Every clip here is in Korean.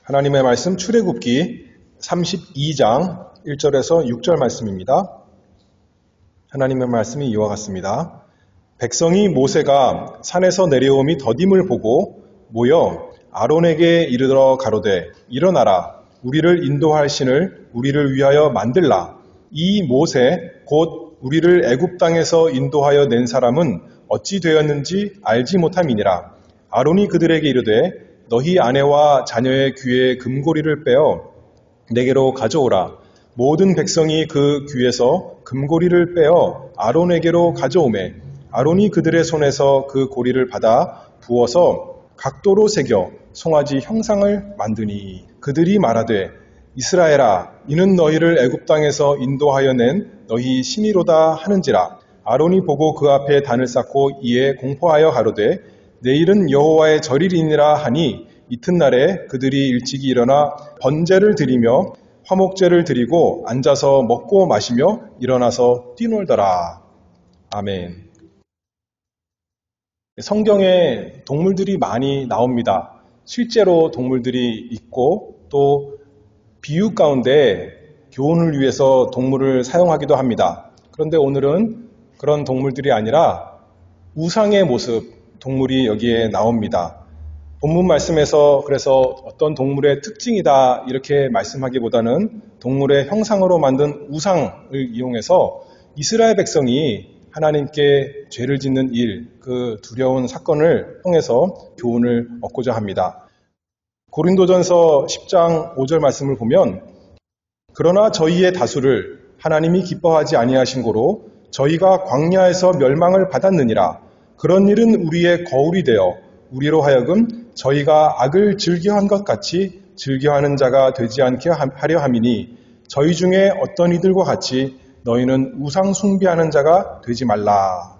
하나님의 말씀 출애굽기 32장 1절에서 6절 말씀입니다. 하나님의 말씀이 이와 같습니다. 백성이 모세가 산에서 내려옴이 더딤을 보고 모여 아론에게 이르러 가로되 일어나라 우리를 인도할 신을 우리를 위하여 만들라. 이 모세 곧 우리를 애굽 땅에서 인도하여 낸 사람은 어찌 되었는지 알지 못함이니라. 아론이 그들에게 이르되 너희 아내와 자녀의 귀에 금고리를 빼어 내게로 가져오라. 모든 백성이 그 귀에서 금고리를 빼어 아론에게로 가져오매 아론이 그들의 손에서 그 고리를 받아 부어서 각도로 새겨 송아지 형상을 만드니 그들이 말하되 이스라엘아 이는 너희를 애굽 땅에서 인도하여 낸 너희 신이로다 하는지라. 아론이 보고 그 앞에 단을 쌓고 이에 공포하여 가로되 내일은 여호와의 절일이니라 하니 이튿날에 그들이 일찍이 일어나 번제를 드리며 화목제를 드리고 앉아서 먹고 마시며 일어나서 뛰놀더라. 아멘. 성경에 동물들이 많이 나옵니다. 실제로 동물들이 있고 또 비유 가운데 교훈을 위해서 동물을 사용하기도 합니다. 그런데 오늘은 그런 동물들이 아니라 우상의 모습, 동물이 여기에 나옵니다. 본문 말씀에서 그래서 어떤 동물의 특징이다 이렇게 말씀하기보다는 동물의 형상으로 만든 우상을 이용해서 이스라엘 백성이 하나님께 죄를 짓는 일, 그 두려운 사건을 통해서 교훈을 얻고자 합니다. 고린도전서 10장 5절 말씀을 보면 그러나 저희의 다수를 하나님이 기뻐하지 아니하신 고로 저희가 광야에서 멸망을 받았느니라. 그런 일은 우리의 거울이 되어 우리로 하여금 저희가 악을 즐겨한 것 같이 즐겨하는 자가 되지 않게 하려 함이니 저희 중에 어떤 이들과 같이 너희는 우상 숭배하는 자가 되지 말라.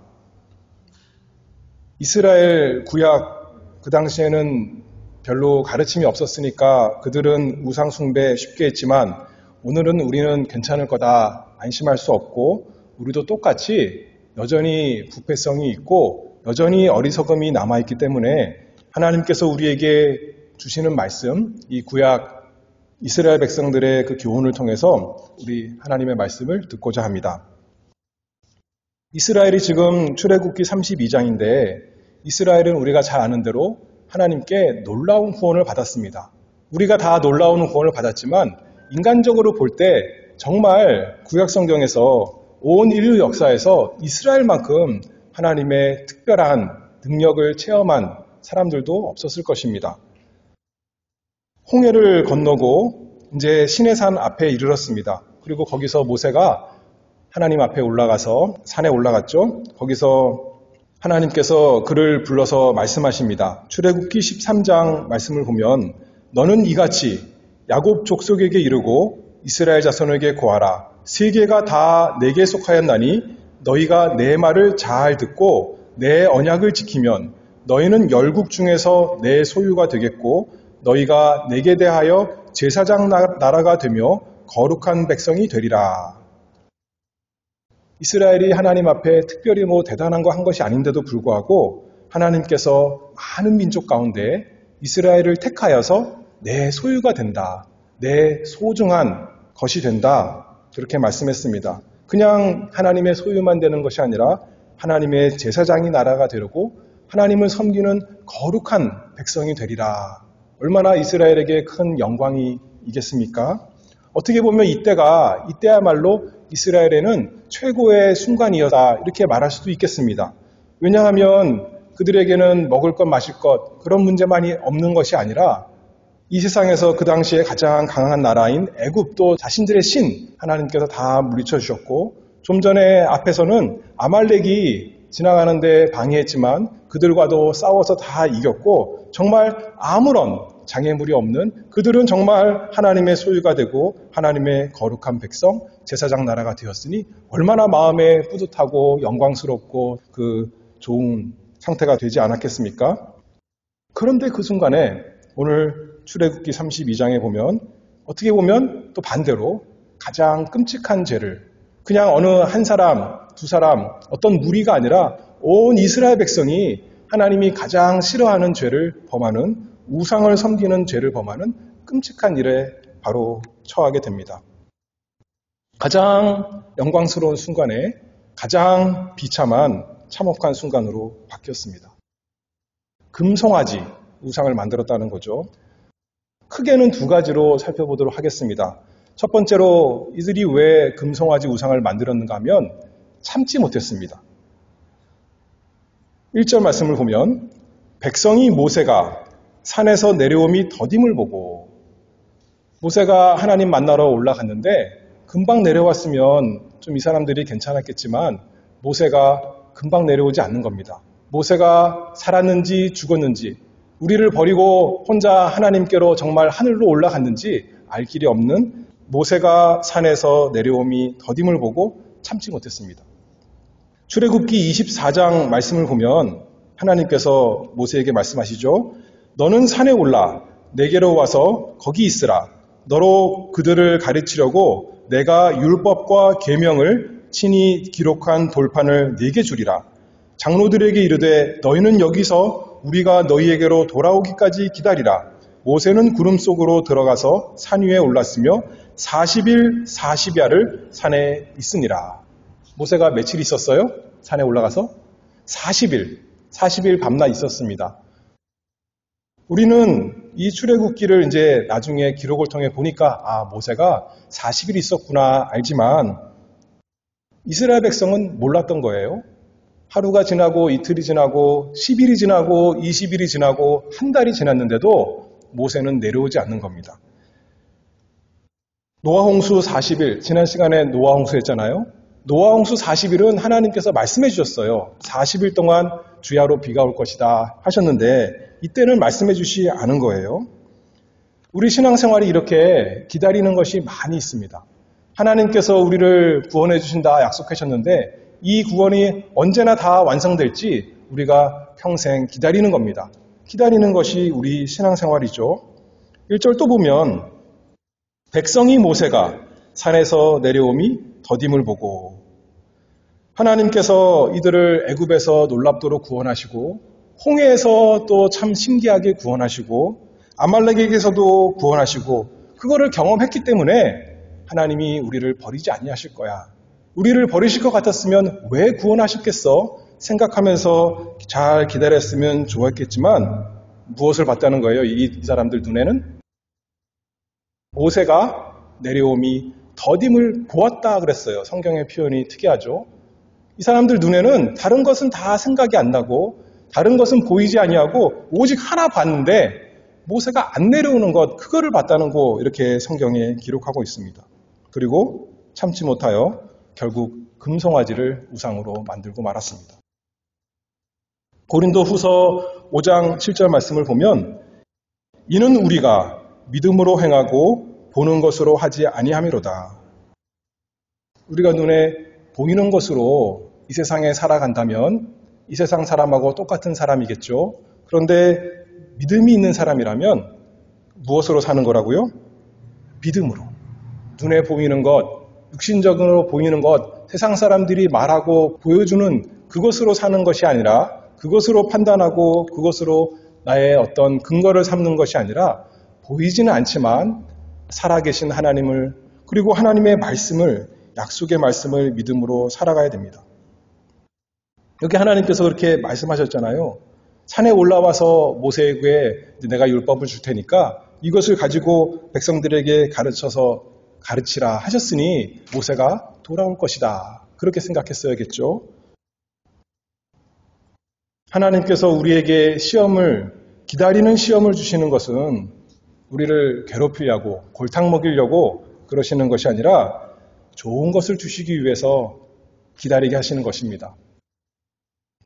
이스라엘 구약 그 당시에는 별로 가르침이 없었으니까 그들은 우상 숭배 쉽게 했지만 오늘은 우리는 괜찮을 거다 안심할 수 없고 우리도 똑같이 여전히 부패성이 있고 여전히 어리석음이 남아있기 때문에 하나님께서 우리에게 주시는 말씀, 이 구약 이스라엘 백성들의 그 교훈을 통해서 우리 하나님의 말씀을 듣고자 합니다. 이스라엘이 지금 출애굽기 32장인데 이스라엘은 우리가 잘 아는 대로 하나님께 놀라운 구원을 받았습니다. 우리가 다 놀라운 구원을 받았지만 인간적으로 볼 때 정말 구약 성경에서 온 인류 역사에서 이스라엘만큼 하나님의 특별한 능력을 체험한 사람들도 없었을 것입니다. 홍해를 건너고 이제 시내산 앞에 이르렀습니다. 그리고 거기서 모세가 하나님 앞에 올라가서 산에 올라갔죠. 거기서 하나님께서 그를 불러서 말씀하십니다. 출애굽기 13장 말씀을 보면 너는 이같이 야곱 족속에게 이르고 이스라엘 자손에게 고하라. 세계가 다 내게 속하였나니 너희가 내 말을 잘 듣고 내 언약을 지키면 너희는 열국 중에서 내 소유가 되겠고 너희가 내게 대하여 제사장 나라가 되며 거룩한 백성이 되리라. 이스라엘이 하나님 앞에 특별히 대단한 거 한 것이 아닌데도 불구하고 하나님께서 많은 민족 가운데 이스라엘을 택하여서 내 소유가 된다. 내 소중한 것이 된다. 그렇게 말씀했습니다. 그냥 하나님의 소유만 되는 것이 아니라 하나님의 제사장이 나라가 되고 하나님을 섬기는 거룩한 백성이 되리라. 얼마나 이스라엘에게 큰 영광이겠습니까? 어떻게 보면 이때야말로 이스라엘에는 최고의 순간이었다 이렇게 말할 수도 있겠습니다. 왜냐하면 그들에게는 먹을 것 마실 것 그런 문제만이 없는 것이 아니라 이 세상에서 그 당시에 가장 강한 나라인 애굽도 자신들의 신 하나님께서 다 물리쳐 주셨고 좀 전에 앞에서는 아말렉이 지나가는데 방해했지만 그들과도 싸워서 다 이겼고 정말 아무런 장애물이 없는 그들은 정말 하나님의 소유가 되고 하나님의 거룩한 백성 제사장 나라가 되었으니 얼마나 마음에 뿌듯하고 영광스럽고 그 좋은 상태가 되지 않았겠습니까? 그런데 그 순간에 오늘 출애굽기 32장에 보면 어떻게 보면 또 반대로 가장 끔찍한 죄를 그냥 어느 한 사람, 두 사람, 어떤 무리가 아니라 온 이스라엘 백성이 하나님이 가장 싫어하는 죄를 범하는 우상을 섬기는 죄를 범하는 끔찍한 일에 바로 처하게 됩니다. 가장 영광스러운 순간에 가장 비참한 참혹한 순간으로 바뀌었습니다. 금송아지 우상을 만들었다는 거죠. 크게는 두 가지로 살펴보도록 하겠습니다. 첫 번째로 이들이 왜 금송아지 우상을 만들었는가 하면 참지 못했습니다. 1절 말씀을 보면 백성이 모세가 산에서 내려옴이 더딤을 보고, 모세가 하나님 만나러 올라갔는데 금방 내려왔으면 좀 이 사람들이 괜찮았겠지만 모세가 금방 내려오지 않는 겁니다. 모세가 살았는지 죽었는지, 우리를 버리고 혼자 하나님께로 정말 하늘로 올라갔는지 알 길이 없는 모세가 산에서 내려옴이 더딤을 보고 참지 못했습니다. 출애굽기 24장 말씀을 보면 하나님께서 모세에게 말씀하시죠. 너는 산에 올라 내게로 와서 거기 있으라. 너로 그들을 가르치려고 내가 율법과 계명을 친히 기록한 돌판을 네게 주리라. 장로들에게 이르되 너희는 여기서 우리가 너희에게로 돌아오기까지 기다리라. 모세는 구름 속으로 들어가서 산 위에 올랐으며 40일 40야를 산에 있으니라. 모세가 며칠 있었어요? 산에 올라가서 40일 밤낮 있었습니다. 우리는 이 출애굽기를 이제 나중에 기록을 통해 보니까 모세가 40일 있었구나 알지만 이스라엘 백성은 몰랐던 거예요. 하루가 지나고 이틀이 지나고 10일이 지나고 20일이 지나고 한 달이 지났는데도 모세는 내려오지 않는 겁니다. 노아홍수 40일, 지난 시간에 노아홍수 했잖아요. 노아홍수 40일은 하나님께서 말씀해 주셨어요. 40일 동안 주야로 비가 올 것이다 하셨는데 이때는 말씀해 주시지 않은 거예요. 우리 신앙생활이 이렇게 기다리는 것이 많이 있습니다. 하나님께서 우리를 구원해 주신다 약속하셨는데 이 구원이 언제나 다 완성될지 우리가 평생 기다리는 겁니다. 기다리는 것이 우리 신앙생활이죠. 1절 또 보면 백성이 모세가 산에서 내려옴이 더딤을 보고, 하나님께서 이들을 애굽에서 놀랍도록 구원하시고 홍해에서 또 참 신기하게 구원하시고 아말렉에게서도 구원하시고 그거를 경험했기 때문에 하나님이 우리를 버리지 아니하실 거야. 우리를 버리실 것 같았으면 왜 구원하셨겠어? 생각하면서 잘 기다렸으면 좋았겠지만 무엇을 봤다는 거예요? 이 사람들 눈에는 모세가 내려옴이 더딤을 보았다 그랬어요. 성경의 표현이 특이하죠. 이 사람들 눈에는 다른 것은 다 생각이 안 나고 다른 것은 보이지 아니하고 오직 하나 봤는데 모세가 안 내려오는 것, 그거를 봤다는 거 이렇게 성경에 기록하고 있습니다. 그리고 참지 못하여 결국 금송아지를 우상으로 만들고 말았습니다. 고린도 후서 5장 7절 말씀을 보면 이는 우리가 믿음으로 행하고 보는 것으로 하지 아니함이로다. 우리가 눈에 보이는 것으로 이 세상에 살아간다면 이 세상 사람하고 똑같은 사람이겠죠. 그런데 믿음이 있는 사람이라면 무엇으로 사는 거라고요? 믿음으로. 눈에 보이는 것, 육신적으로 보이는 것, 세상 사람들이 말하고 보여주는 그것으로 사는 것이 아니라 그것으로 판단하고 그것으로 나의 어떤 근거를 삼는 것이 아니라 보이지는 않지만 살아계신 하나님을, 그리고 하나님의 말씀을, 약속의 말씀을 믿음으로 살아가야 됩니다. 여기 하나님께서 그렇게 말씀하셨잖아요. 산에 올라와서 모세에게 내가 율법을 줄 테니까 이것을 가지고 백성들에게 가르치라 하셨으니 모세가 돌아올 것이다. 그렇게 생각했어야겠죠. 하나님께서 우리에게 기다리는 시험을 주시는 것은 우리를 괴롭히려고 골탕 먹이려고 그러시는 것이 아니라 좋은 것을 주시기 위해서 기다리게 하시는 것입니다.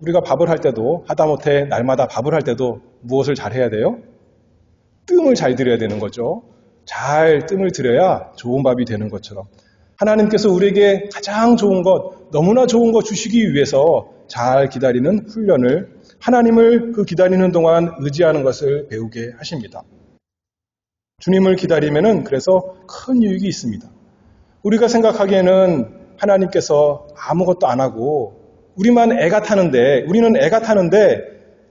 우리가 밥을 할 때도 하다못해 날마다 밥을 할 때도 무엇을 잘 해야 돼요? 뜸을 잘 들여야 되는 거죠. 잘 뜸을 들여야 좋은 밥이 되는 것처럼 하나님께서 우리에게 가장 좋은 것, 너무나 좋은 것 주시기 위해서 잘 기다리는 훈련을, 하나님을 그 기다리는 동안 의지하는 것을 배우게 하십니다. 주님을 기다리면은 그래서 큰 유익이 있습니다. 우리가 생각하기에는 하나님께서 아무것도 안 하고 우리는 애가 타는데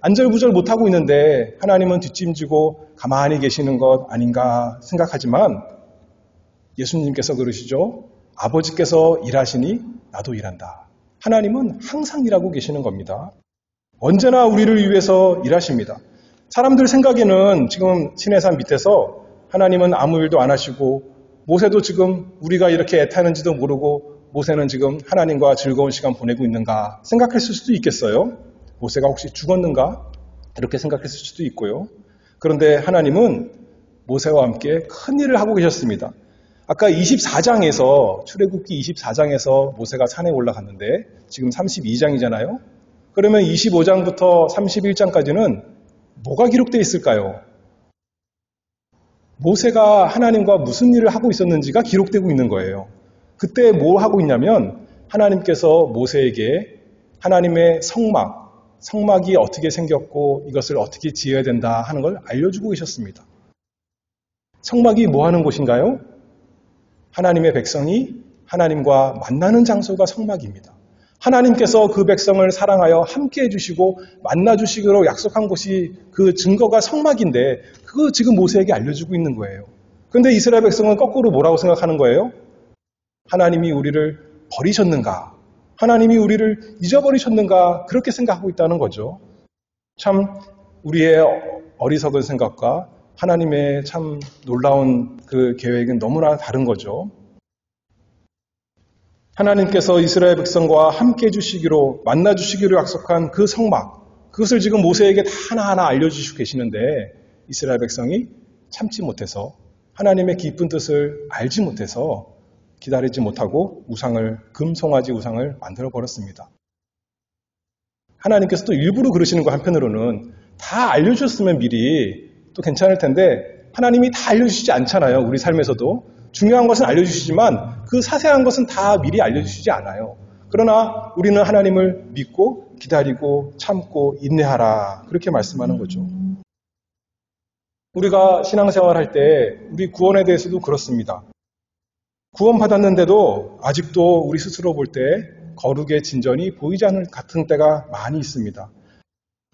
안절부절 못하고 있는데 하나님은 뒷짐지고 가만히 계시는 것 아닌가 생각하지만 예수님께서 그러시죠. 아버지께서 일하시니 나도 일한다. 하나님은 항상 일하고 계시는 겁니다. 언제나 우리를 위해서 일하십니다. 사람들 생각에는 지금 시내산 밑에서 하나님은 아무 일도 안 하시고 모세도 지금 우리가 이렇게 애타는지도 모르고 모세는 지금 하나님과 즐거운 시간 보내고 있는가 생각했을 수도 있겠어요. 모세가 혹시 죽었는가? 이렇게 생각했을 수도 있고요. 그런데 하나님은 모세와 함께 큰 일을 하고 계셨습니다. 아까 24장에서 출애굽기 24장에서 모세가 산에 올라갔는데 지금 32장이잖아요. 그러면 25장부터 31장까지는 뭐가 기록되어 있을까요? 모세가 하나님과 무슨 일을 하고 있었는지가 기록되고 있는 거예요. 그때 뭐 하고 있냐면 하나님께서 모세에게 하나님의 성막이 어떻게 생겼고 이것을 어떻게 지어야 된다 하는 걸 알려주고 계셨습니다. 성막이 뭐 하는 곳인가요? 하나님의 백성이 하나님과 만나는 장소가 성막입니다. 하나님께서 그 백성을 사랑하여 함께 해주시고 만나주시기로 약속한 곳이 그 증거가 성막인데 그거 지금 모세에게 알려주고 있는 거예요. 그런데 이스라엘 백성은 거꾸로 뭐라고 생각하는 거예요? 하나님이 우리를 버리셨는가? 하나님이 우리를 잊어버리셨는가? 그렇게 생각하고 있다는 거죠. 참 우리의 어리석은 생각과 하나님의 참 놀라운 그 계획은 너무나 다른 거죠. 하나님께서 이스라엘 백성과 함께 해주시기로 만나주시기로 약속한 그 성막, 그것을 지금 모세에게 다 하나하나 알려주시고 계시는데 이스라엘 백성이 참지 못해서 하나님의 깊은 뜻을 알지 못해서 기다리지 못하고 금송아지 우상을 만들어 버렸습니다. 하나님께서 또 일부러 그러시는 거 한편으로는 다 알려주셨으면 미리 또 괜찮을 텐데 하나님이 다 알려주시지 않잖아요. 우리 삶에서도. 중요한 것은 알려주시지만 그 사소한 것은 다 미리 알려주시지 않아요. 그러나 우리는 하나님을 믿고 기다리고 참고 인내하라. 그렇게 말씀하는 거죠. 우리가 신앙생활할 때 우리 구원에 대해서도 그렇습니다. 구원받았는데도 아직도 우리 스스로 볼 때 거룩의 진전이 보이지 않을 같은 때가 많이 있습니다.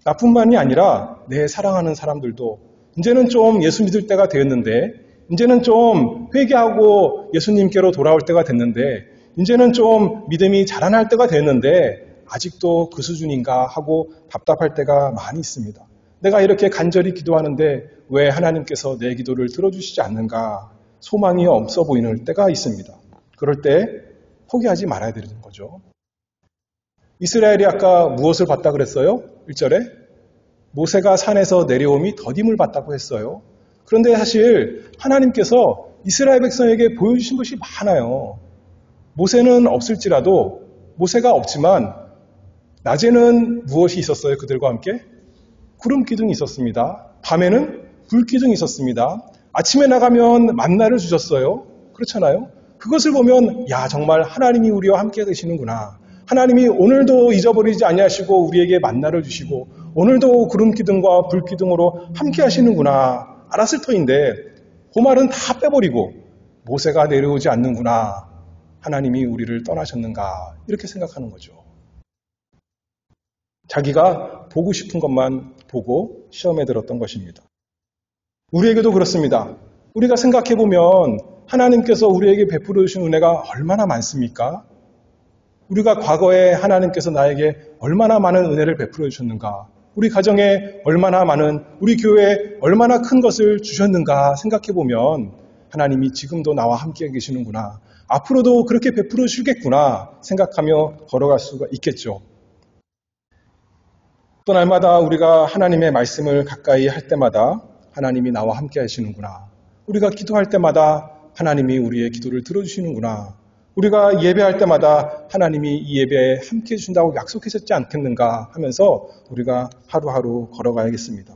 나뿐만이 아니라 내 사랑하는 사람들도 이제는 좀 예수 믿을 때가 되었는데 이제는 좀 회개하고 예수님께로 돌아올 때가 됐는데 이제는 좀 믿음이 자라날 때가 됐는데 아직도 그 수준인가 하고 답답할 때가 많이 있습니다. 내가 이렇게 간절히 기도하는데 왜 하나님께서 내 기도를 들어주시지 않는가 소망이 없어 보이는 때가 있습니다. 그럴 때 포기하지 말아야 되는 거죠. 이스라엘이 아까 무엇을 봤다 그랬어요? 1절에 모세가 산에서 내려옴이 더딤을 봤다고 했어요. 그런데 사실 하나님께서 이스라엘 백성에게 보여주신 것이 많아요. 모세는 없을지라도 모세가 없지만 낮에는 무엇이 있었어요? 그들과 함께? 구름 기둥이 있었습니다. 밤에는 불 기둥이 있었습니다. 아침에 나가면 만나를 주셨어요. 그렇잖아요. 그것을 보면 정말 하나님이 우리와 함께 계시는구나. 하나님이 오늘도 잊어버리지 아니하시고 우리에게 만나를 주시고 오늘도 구름 기둥과 불 기둥으로 함께 하시는구나. 알았을 터인데 그 말은 다 빼버리고 모세가 내려오지 않는구나. 하나님이 우리를 떠나셨는가. 이렇게 생각하는 거죠. 자기가 보고 싶은 것만 보고 시험에 들었던 것입니다. 우리에게도 그렇습니다. 우리가 생각해보면 하나님께서 우리에게 베풀어 주신 은혜가 얼마나 많습니까? 우리가 과거에 하나님께서 나에게 얼마나 많은 은혜를 베풀어 주셨는가? 우리 가정에 얼마나 많은, 우리 교회에 얼마나 큰 것을 주셨는가 생각해보면 하나님이 지금도 나와 함께 계시는구나. 앞으로도 그렇게 베풀어 주시겠구나 생각하며 걸어갈 수가 있겠죠. 또 날마다 우리가 하나님의 말씀을 가까이 할 때마다 하나님이 나와 함께 하시는구나. 우리가 기도할 때마다 하나님이 우리의 기도를 들어주시는구나. 우리가 예배할 때마다 하나님이 이 예배에 함께 해준다고 약속하셨지 않겠는가 하면서 우리가 하루하루 걸어가야겠습니다.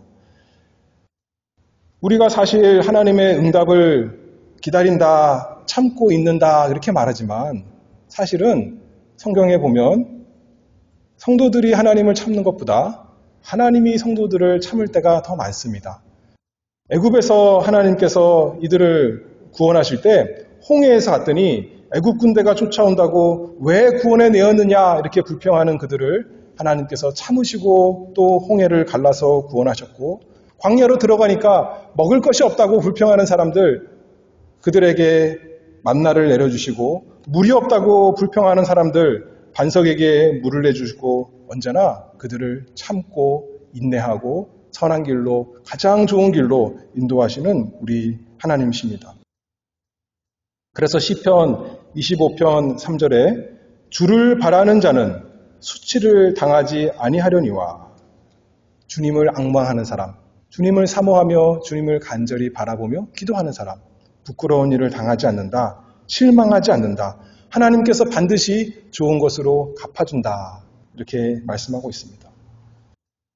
우리가 사실 하나님의 응답을 기다린다, 참고 있는다 이렇게 말하지만 사실은 성경에 보면 성도들이 하나님을 참는 것보다 하나님이 성도들을 참을 때가 더 많습니다. 애굽에서 하나님께서 이들을 구원하실 때 홍해에서 갔더니 애굽 군대가 쫓아온다고 왜 구원해 내었느냐 이렇게 불평하는 그들을 하나님께서 참으시고 또 홍해를 갈라서 구원하셨고, 광야로 들어가니까 먹을 것이 없다고 불평하는 사람들, 그들에게 만나를 내려주시고, 물이 없다고 불평하는 사람들 반석에게 물을 내주시고, 언제나 그들을 참고 인내하고 선한 길로, 가장 좋은 길로 인도하시는 우리 하나님이십니다. 그래서 시편 25편 3절에 주를 바라는 자는 수치를 당하지 아니하려니와, 주님을 앙망하는 사람, 주님을 사모하며 주님을 간절히 바라보며 기도하는 사람, 부끄러운 일을 당하지 않는다, 실망하지 않는다, 하나님께서 반드시 좋은 것으로 갚아준다, 이렇게 말씀하고 있습니다.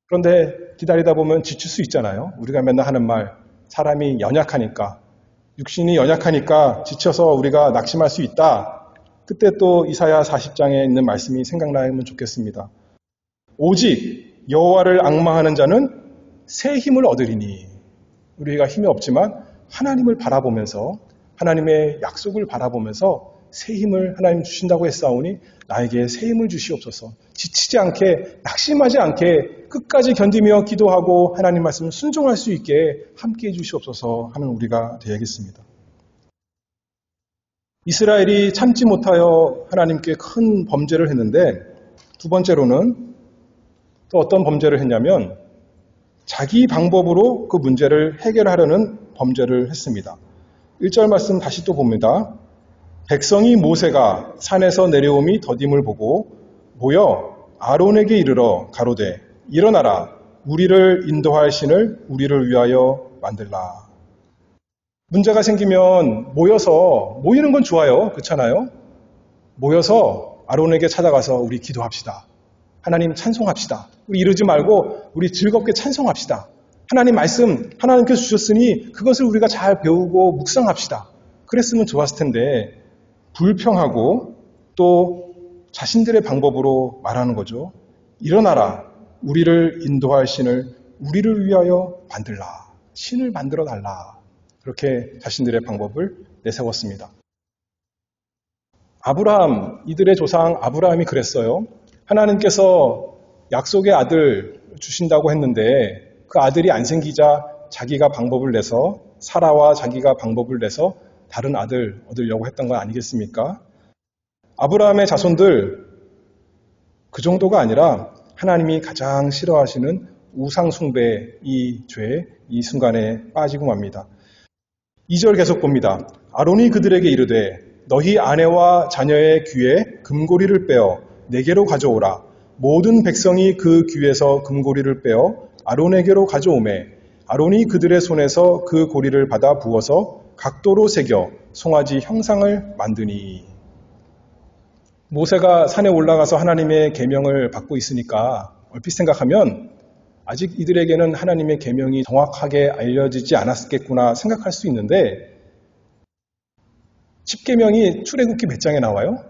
그런데 기다리다 보면 지칠 수 있잖아요. 우리가 맨날 하는 말, 사람이 연약하니까, 육신이 연약하니까 지쳐서 우리가 낙심할 수 있다. 그때 또 이사야 40장에 있는 말씀이 생각나면 좋겠습니다. 오직 여호와를 앙망하는 자는 새 힘을 얻으리니, 우리가 힘이 없지만 하나님을 바라보면서, 하나님의 약속을 바라보면서 새 힘을 하나님 주신다고 했사오니 나에게 새 힘을 주시옵소서. 지치지 않게, 낙심하지 않게 끝까지 견디며 기도하고 하나님 말씀을 순종할 수 있게 함께해 주시옵소서 하는 우리가 되야겠습니다. 이스라엘이 참지 못하여 하나님께 큰 범죄를 했는데, 두 번째로는 또 어떤 범죄를 했냐면 자기 방법으로 그 문제를 해결하려는 범죄를 했습니다. 1절 말씀 다시 또 봅니다. 백성이 모세가 산에서 내려옴이 더딤을 보고 모여 아론에게 이르러 가로되 일어나라, 우리를 인도할 신을 우리를 위하여 만들라. 문제가 생기면 모이는 건 좋아요. 그렇잖아요? 모여서 아론에게 찾아가서 우리 기도합시다. 하나님 찬송합시다. 우리 이러지 말고 우리 즐겁게 찬송합시다. 하나님 말씀 하나님께서 주셨으니 그것을 우리가 잘 배우고 묵상합시다. 그랬으면 좋았을 텐데 불평하고 또 자신들의 방법으로 말하는 거죠. 일어나라, 우리를 인도할 신을 우리를 위하여 만들라. 신을 만들어 달라. 그렇게 자신들의 방법을 내세웠습니다. 아브라함, 이들의 조상 아브라함이 그랬어요. 하나님께서 약속의 아들 주신다고 했는데 그 아들이 안 생기자 자기가 방법을 내서, 사라와 자기가 방법을 내서 다른 아들 얻으려고 했던 건 아니겠습니까? 아브라함의 자손들 그 정도가 아니라 하나님이 가장 싫어하시는 우상숭배, 이 죄에 이 순간에 빠지고 맙니다. 2절 계속 봅니다. 아론이 그들에게 이르되 너희 아내와 자녀의 귀에 금고리를 빼어 내게로 가져오라. 모든 백성이 그 귀에서 금고리를 빼어 아론에게로 가져오매 아론이 그들의 손에서 그 고리를 받아 부어서 각도로 새겨 송아지 형상을 만드니. 모세가 산에 올라가서 하나님의 계명을 받고 있으니까 얼핏 생각하면 아직 이들에게는 하나님의 계명이 정확하게 알려지지 않았겠구나 생각할 수 있는데 10계명이 출애굽기 몇 장에 나와요?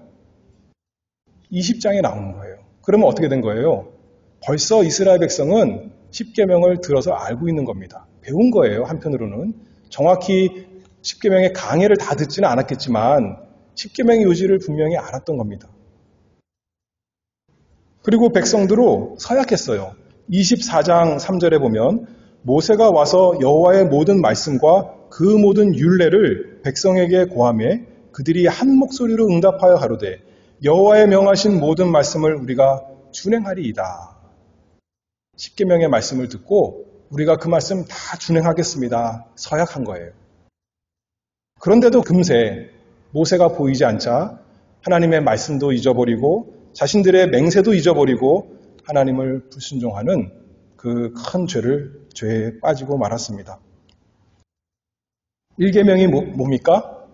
20장에 나오는 거예요. 그러면 어떻게 된 거예요? 벌써 이스라엘 백성은 10계명을 들어서 알고 있는 겁니다. 배운 거예요. 한편으로는. 정확히 10계명의 강해를 다 듣지는 않았겠지만 10계명의 요지를 분명히 알았던 겁니다. 그리고 백성들로 서약했어요. 24장 3절에 보면 모세가 와서 여호와의 모든 말씀과 그 모든 율례를 백성에게 고하매 그들이 한 목소리로 응답하여 가로되 여호와의 명하신 모든 말씀을 우리가 준행하리이다. 10계명의 말씀을 듣고 우리가 그 말씀 다 준행하겠습니다. 서약한 거예요. 그런데도 금세 모세가 보이지 않자 하나님의 말씀도 잊어버리고 자신들의 맹세도 잊어버리고 하나님을 불순종하는 그 큰 죄에 빠지고 말았습니다. 1계명이 뭡니까?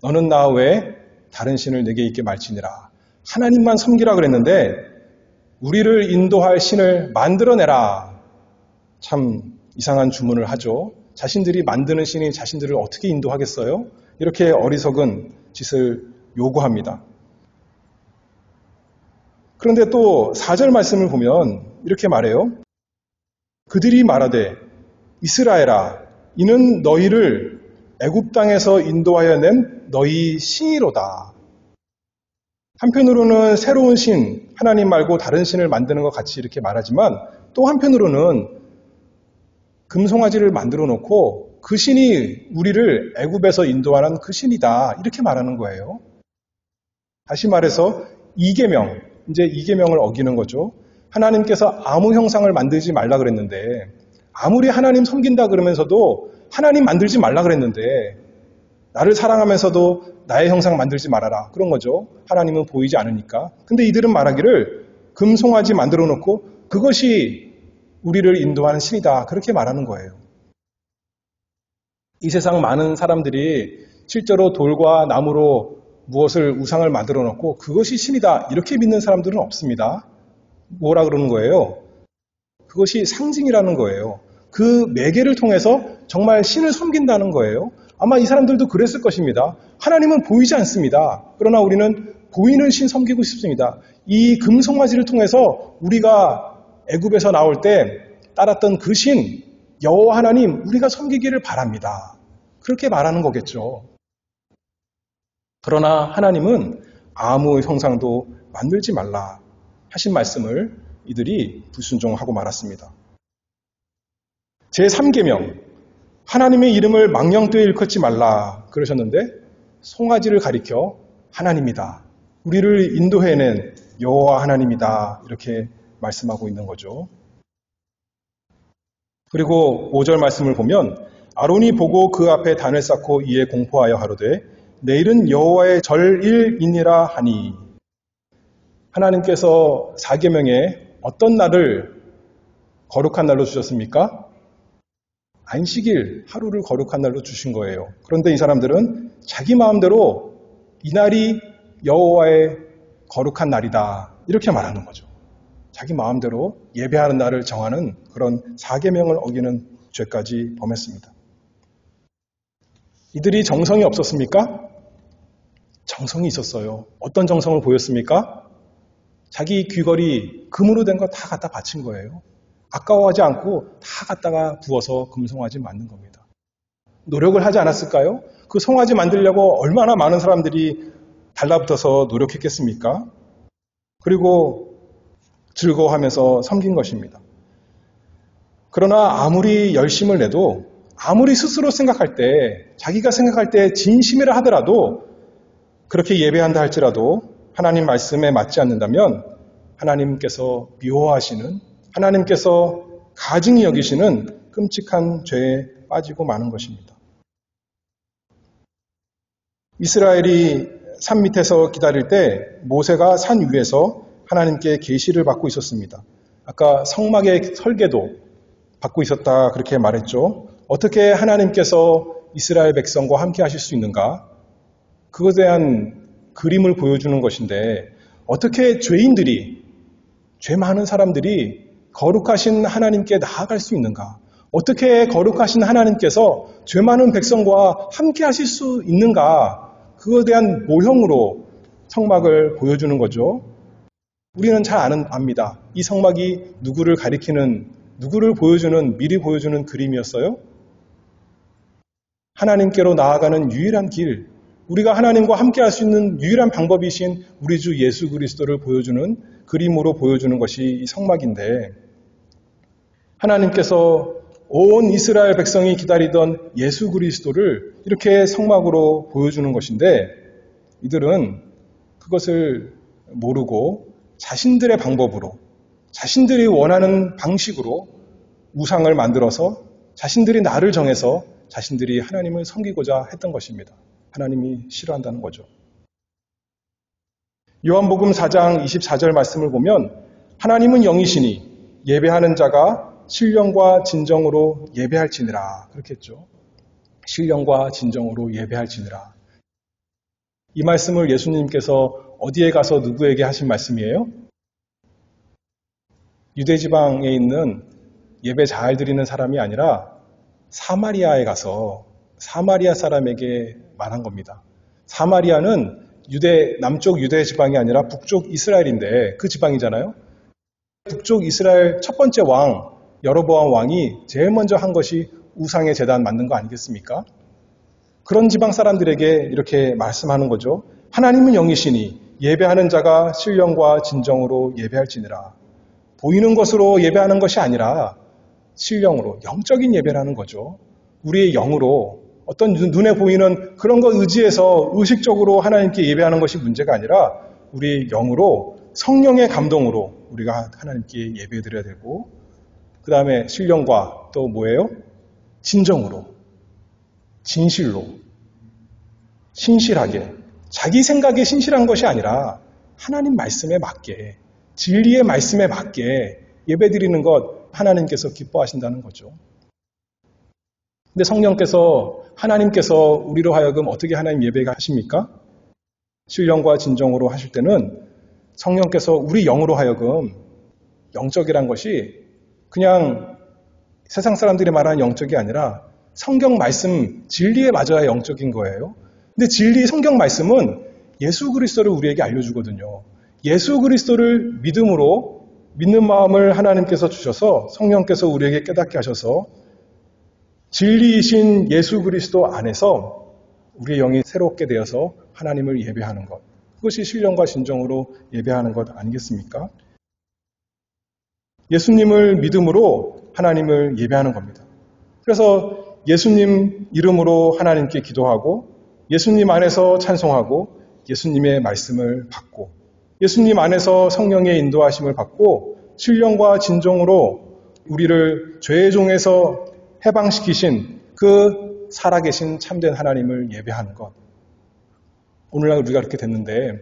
너는 나 외에 다른 신을 내게 있게 말지니라. 하나님만 섬기라 그랬는데 우리를 인도할 신을 만들어내라. 참 이상한 주문을 하죠. 자신들이 만드는 신이 자신들을 어떻게 인도하겠어요? 이렇게 어리석은 짓을 요구합니다. 그런데 또 4절 말씀을 보면 이렇게 말해요. 그들이 말하되 이스라엘아, 이는 너희를 애굽 땅에서 인도하여 낸 너희 신이로다. 한편으로는 새로운 신, 하나님 말고 다른 신을 만드는 것 같이 이렇게 말하지만 또 한편으로는 금송아지를 만들어 놓고 그 신이 우리를 애굽에서 인도하는 그 신이다 이렇게 말하는 거예요. 다시 말해서 이계명, 이제 이계명을 어기는 거죠. 하나님께서 아무 형상을 만들지 말라 그랬는데 아무리 하나님 섬긴다 그러면서도 하나님 만들지 말라 그랬는데 나를 사랑하면서도 나의 형상 만들지 말아라. 그런 거죠. 하나님은 보이지 않으니까. 근데 이들은 말하기를 금송아지 만들어 놓고 그것이 우리를 인도하는 신이다. 그렇게 말하는 거예요. 이 세상 많은 사람들이 실제로 돌과 나무로 무엇을 우상을 만들어 놓고 그것이 신이다. 이렇게 믿는 사람들은 없습니다. 뭐라 그러는 거예요? 그것이 상징이라는 거예요. 그 매개를 통해서 정말 신을 섬긴다는 거예요. 아마 이 사람들도 그랬을 것입니다. 하나님은 보이지 않습니다. 그러나 우리는 보이는 신 섬기고 싶습니다. 이 금송아지를 통해서 우리가 애굽에서 나올 때 따랐던 그 신, 여호와 하나님 우리가 섬기기를 바랍니다. 그렇게 말하는 거겠죠. 그러나 하나님은 아무 형상도 만들지 말라 하신 말씀을 이들이 불순종하고 말았습니다. 제3계명, 하나님의 이름을 망령되이 일컫지 말라 그러셨는데 송아지를 가리켜 하나님이다. 우리를 인도해낸 여호와 하나님이다. 이렇게 말씀하고 있는 거죠. 그리고 5절 말씀을 보면 아론이 보고 그 앞에 단을 쌓고 이에 공포하여 가로되 내일은 여호와의 절일이니라 하니 하나님께서 4계명에 어떤 날을 거룩한 날로 주셨습니까? 안식일 하루를 거룩한 날로 주신 거예요. 그런데 이 사람들은 자기 마음대로 이날이 여호와의 거룩한 날이다 이렇게 말하는 거죠. 자기 마음대로 예배하는 날을 정하는 그런 4계명을 어기는 죄까지 범했습니다. 이들이 정성이 없었습니까? 정성이 있었어요. 어떤 정성을 보였습니까? 자기 귀걸이 금으로 된 거 다 갖다 바친 거예요. 아까워하지 않고 다 갖다가 부어서 금송아지 만든 겁니다. 노력을 하지 않았을까요? 그 송아지 만들려고 얼마나 많은 사람들이 달라붙어서 노력했겠습니까? 그리고 즐거워하면서 섬긴 것입니다. 그러나 아무리 열심을 내도 아무리 스스로 생각할 때 자기가 생각할 때 진심이라 하더라도 그렇게 예배한다 할지라도 하나님 말씀에 맞지 않는다면 하나님께서 미워하시는 하나님께서 가증히 여기시는 끔찍한 죄에 빠지고 마는 것입니다. 이스라엘이 산 밑에서 기다릴 때 모세가 산 위에서 하나님께 계시를 받고 있었습니다. 아까 성막의 설계도 받고 있었다 그렇게 말했죠. 어떻게 하나님께서 이스라엘 백성과 함께 하실 수 있는가? 그것에 대한 그림을 보여주는 것인데 어떻게 죄인들이 죄 많은 사람들이 거룩하신 하나님께 나아갈 수 있는가? 어떻게 거룩하신 하나님께서 죄 많은 백성과 함께 하실 수 있는가? 그것에 대한 모형으로 성막을 보여주는 거죠. 우리는 잘 압니다. 이 성막이 누구를 가리키는, 누구를 보여주는, 미리 보여주는 그림이었어요? 하나님께로 나아가는 유일한 길, 우리가 하나님과 함께 할 수 있는 유일한 방법이신 우리 주 예수 그리스도를 보여주는 그림으로 보여주는 것이 이 성막인데 하나님께서 온 이스라엘 백성이 기다리던 예수 그리스도를 이렇게 성막으로 보여주는 것인데 이들은 그것을 모르고 자신들의 방법으로 자신들이 원하는 방식으로 우상을 만들어서 자신들이 나를 정해서 자신들이 하나님을 섬기고자 했던 것입니다. 하나님이 싫어한다는 거죠. 요한복음 4장 24절 말씀을 보면 하나님은 영이시니 예배하는 자가 신령과 진정으로 예배할지니라 그렇게 했죠. 신령과 진정으로 예배할지니라. 이 말씀을 예수님께서 어디에 가서 누구에게 하신 말씀이에요? 유대지방에 있는 예배 잘 드리는 사람이 아니라 사마리아에 가서 사마리아 사람에게 말한 겁니다. 사마리아는 남쪽 유대 지방이 아니라 북쪽 이스라엘인데 그 지방이잖아요. 북쪽 이스라엘 첫 번째 왕 여로보암 왕이 제일 먼저 한 것이 우상의 제단 만든 거 아니겠습니까? 그런 지방 사람들에게 이렇게 말씀하는 거죠. 하나님은 영이시니 예배하는 자가 신령과 진정으로 예배할지니라. 보이는 것으로 예배하는 것이 아니라 신령으로 영적인 예배라는 거죠. 우리의 영으로 어떤 눈에 보이는 그런 거 의지해서 의식적으로 하나님께 예배하는 것이 문제가 아니라 우리의 영으로 성령의 감동으로 우리가 하나님께 예배드려야 되고, 그 다음에 신령과 또 뭐예요? 진정으로, 진실로, 신실하게, 자기 생각에 신실한 것이 아니라 하나님 말씀에 맞게, 진리의 말씀에 맞게 예배드리는 것 하나님께서 기뻐하신다는 거죠. 근데 성령께서, 하나님께서 우리로 하여금 어떻게 하나님 예배가 하십니까? 신령과 진정으로 하실 때는 성령께서 우리 영으로 하여금, 영적이란 것이 그냥 세상 사람들이 말하는 영적이 아니라 성경 말씀, 진리에 맞아야 영적인 거예요. 근데 진리 성경 말씀은 예수 그리스도를 우리에게 알려주거든요. 예수 그리스도를 믿음으로, 믿는 마음을 하나님께서 주셔서 성령께서 우리에게 깨닫게 하셔서 진리이신 예수 그리스도 안에서 우리의 영이 새롭게 되어서 하나님을 예배하는 것. 그것이 신령과 진정으로 예배하는 것 아니겠습니까? 예수님을 믿음으로 하나님을 예배하는 겁니다. 그래서 예수님 이름으로 하나님께 기도하고, 예수님 안에서 찬송하고, 예수님의 말씀을 받고, 예수님 안에서 성령의 인도하심을 받고, 신령과 진정으로 우리를 죄의 종에서 해방시키신 그 살아계신 참된 하나님을 예배하는 것. 오늘날 우리가 그렇게 됐는데,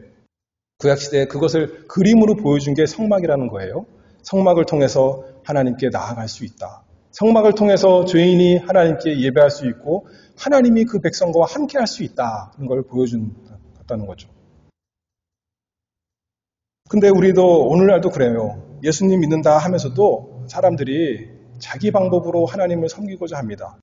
구약시대에 그것을 그림으로 보여준 게 성막이라는 거예요. 성막을 통해서 하나님께 나아갈 수 있다. 성막을 통해서 죄인이 하나님께 예배할 수 있고 하나님이 그 백성과 함께 할 수 있다는 걸 보여준다는 거죠. 근데 우리도 오늘날도 그래요. 예수님 믿는다 하면서도 사람들이 자기 방법으로 하나님을 섬기고자 합니다.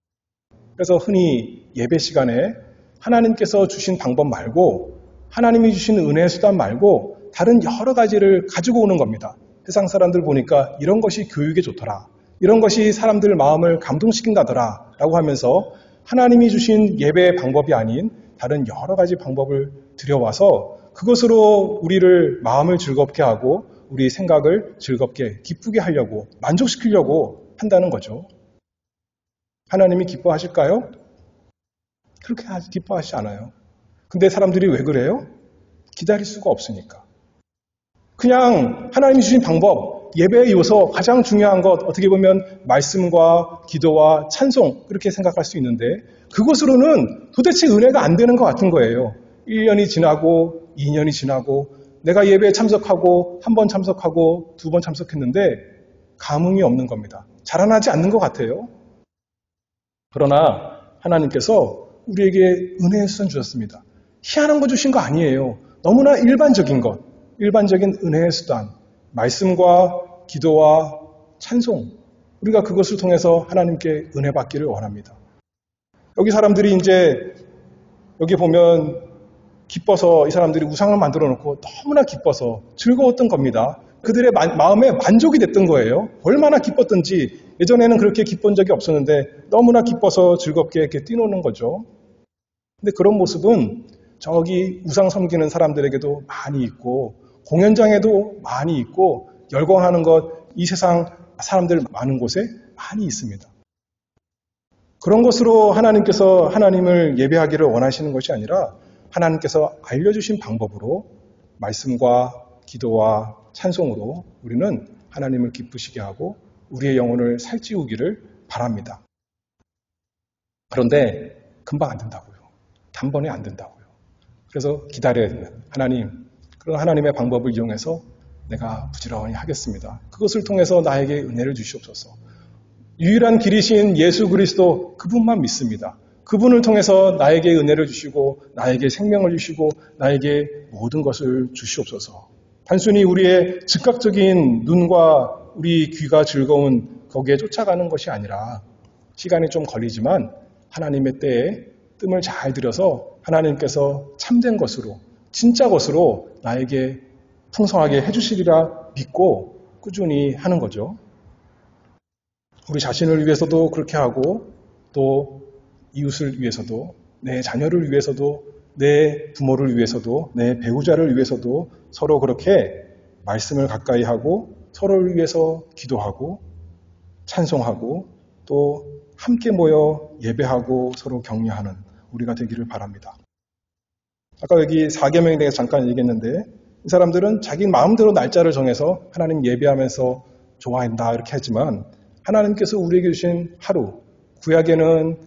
그래서 흔히 예배 시간에 하나님께서 주신 방법 말고, 하나님이 주신 은혜의 수단 말고 다른 여러 가지를 가지고 오는 겁니다. 세상 사람들 보니까 이런 것이 교육에 좋더라, 이런 것이 사람들 마음을 감동시킨다더라 라고 하면서 하나님이 주신 예배의 방법이 아닌 다른 여러 가지 방법을 들여와서 그것으로 우리를 마음을 즐겁게 하고 우리 생각을 즐겁게 기쁘게 하려고, 만족시키려고 한다는 거죠. 하나님이 기뻐하실까요? 그렇게 기뻐하시지 않아요. 근데 사람들이 왜 그래요? 기다릴 수가 없으니까. 그냥 하나님이 주신 방법, 예배의 요소, 가장 중요한 것, 어떻게 보면 말씀과 기도와 찬송, 그렇게 생각할 수 있는데 그것으로는 도대체 은혜가 안 되는 것 같은 거예요. 1년이 지나고 2년이 지나고 내가 예배에 참석하고 한 번 참석하고 두 번 참석했는데 감흥이 없는 겁니다. 자라나지 않는 것 같아요. 그러나 하나님께서 우리에게 은혜의 수단 주셨습니다. 희한한 거 주신 거 아니에요. 너무나 일반적인 것, 일반적인 은혜의 수단, 말씀과 기도와 찬송, 우리가 그것을 통해서 하나님께 은혜 받기를 원합니다. 여기 사람들이 이제 여기 보면 기뻐서 이 사람들이 우상을 만들어 놓고 너무나 기뻐서 즐거웠던 겁니다. 그들의 마음에 만족이 됐던 거예요. 얼마나 기뻤던지 예전에는 그렇게 기쁜 적이 없었는데 너무나 기뻐서 즐겁게 이렇게 뛰노는 거죠. 근데 그런 모습은 저기 우상 섬기는 사람들에게도 많이 있고 공연장에도 많이 있고 열광하는 것, 이 세상 사람들 많은 곳에 많이 있습니다. 그런 것으로 하나님께서 하나님을 예배하기를 원하시는 것이 아니라 하나님께서 알려주신 방법으로 말씀과 기도와 찬송으로 우리는 하나님을 기쁘시게 하고 우리의 영혼을 살찌우기를 바랍니다. 그런데 금방 안 된다고요. 단번에 안 된다고요. 그래서 기다려야 됩니다. 하나님, 그런 하나님의 방법을 이용해서 내가 부지런히 하겠습니다. 그것을 통해서 나에게 은혜를 주시옵소서. 유일한 길이신 예수 그리스도, 그분만 믿습니다. 그분을 통해서 나에게 은혜를 주시고 나에게 생명을 주시고 나에게 모든 것을 주시옵소서. 단순히 우리의 즉각적인 눈과 우리 귀가 즐거운 거기에 쫓아가는 것이 아니라 시간이 좀 걸리지만 하나님의 때에 뜸을 잘 들여서 하나님께서 참된 것으로, 진짜 것으로 나에게 풍성하게 해주시리라 믿고 꾸준히 하는 거죠. 우리 자신을 위해서도 그렇게 하고 또 이웃을 위해서도, 내 자녀를 위해서도, 내 부모를 위해서도 내 배우자를 위해서도 서로 그렇게 말씀을 가까이 하고 서로를 위해서 기도하고 찬송하고 또 함께 모여 예배하고 서로 격려하는 우리가 되기를 바랍니다. 아까 여기 4계명에 대해서 잠깐 얘기했는데 이 사람들은 자기 마음대로 날짜를 정해서 하나님 예배하면서 좋아한다 이렇게 하지만 하나님께서 우리에게 주신 하루, 구약에는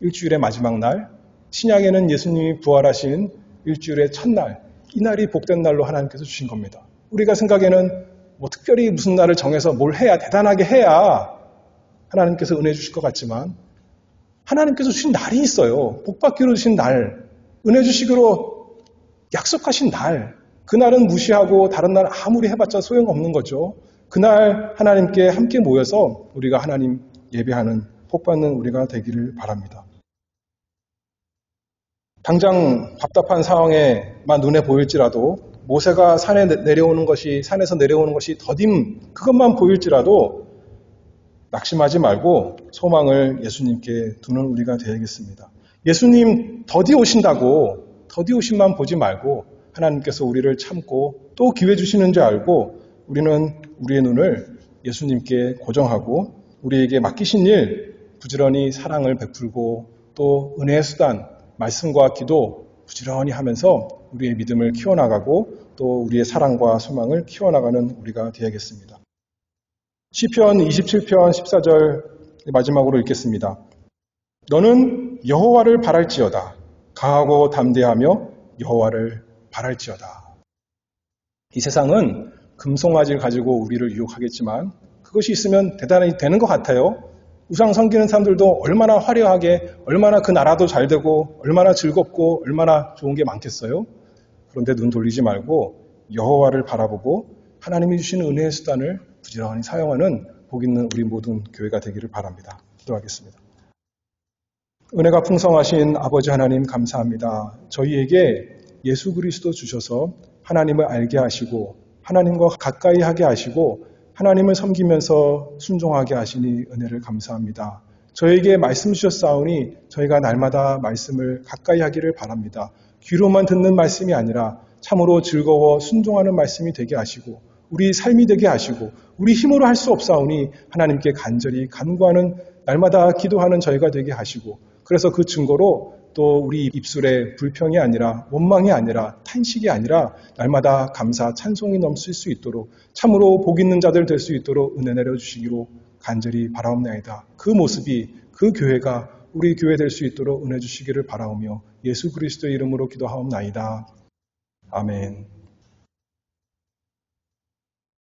일주일의 마지막 날, 신약에는 예수님이 부활하신 일주일의 첫날, 이 날이 복된 날로 하나님께서 주신 겁니다. 우리가 생각에는 뭐 특별히 무슨 날을 정해서 뭘 해야, 대단하게 해야 하나님께서 은혜 주실 것 같지만 하나님께서 주신 날이 있어요. 복받기로 주신 날, 은혜 주시기로 약속하신 날, 그날은 무시하고 다른 날 아무리 해봤자 소용없는 거죠. 그날 하나님께 함께 모여서 우리가 하나님 예배하는 복받는 우리가 되기를 바랍니다. 당장 답답한 상황에만 눈에 보일지라도 모세가 산에서 내려오는 것이 더딘 그것만 보일지라도 낙심하지 말고 소망을 예수님께 두는 우리가 되어야겠습니다. 예수님 더디 오신만 보지 말고 하나님께서 우리를 참고 또 기회 주시는 줄 알고 우리는 우리의 눈을 예수님께 고정하고 우리에게 맡기신 일 부지런히 사랑을 베풀고 또 은혜의 수단, 말씀과 기도 부지런히 하면서 우리의 믿음을 키워나가고 또 우리의 사랑과 소망을 키워나가는 우리가 되어야겠습니다. 시편 27편 14절 마지막으로 읽겠습니다. 너는 여호와를 바랄지어다. 강하고 담대하며 여호와를 바랄지어다. 이 세상은 금송아지를 가지고 우리를 유혹하겠지만 그것이 있으면 대단히 되는 것 같아요. 우상 섬기는 사람들도 얼마나 화려하게, 얼마나 그 나라도 잘 되고, 얼마나 즐겁고, 얼마나 좋은 게 많겠어요? 그런데 눈 돌리지 말고 여호와를 바라보고 하나님이 주신 은혜의 수단을 부지런히 사용하는 복 있는 우리 모든 교회가 되기를 바랍니다. 기도하겠습니다. 은혜가 풍성하신 아버지 하나님 감사합니다. 저희에게 예수 그리스도 주셔서 하나님을 알게 하시고 하나님과 가까이 하게 하시고 하나님을 섬기면서 순종하게 하시니 은혜를 감사합니다. 저에게 말씀 주셨사오니 저희가 날마다 말씀을 가까이 하기를 바랍니다. 귀로만 듣는 말씀이 아니라 참으로 즐거워 순종하는 말씀이 되게 하시고 우리 삶이 되게 하시고 우리 힘으로 할 수 없사오니 하나님께 간절히 간구하는 날마다 기도하는 저희가 되게 하시고 그래서 그 증거로 또 우리 입술에 불평이 아니라 원망이 아니라 탄식이 아니라 날마다 감사 찬송이 넘칠 수 있도록 참으로 복 있는 자들 될 수 있도록 은혜 내려주시기로 간절히 바라옵나이다. 그 모습이 그 교회가 우리 교회 될 수 있도록 은혜 주시기를 바라오며 예수 그리스도의 이름으로 기도하옵나이다. 아멘.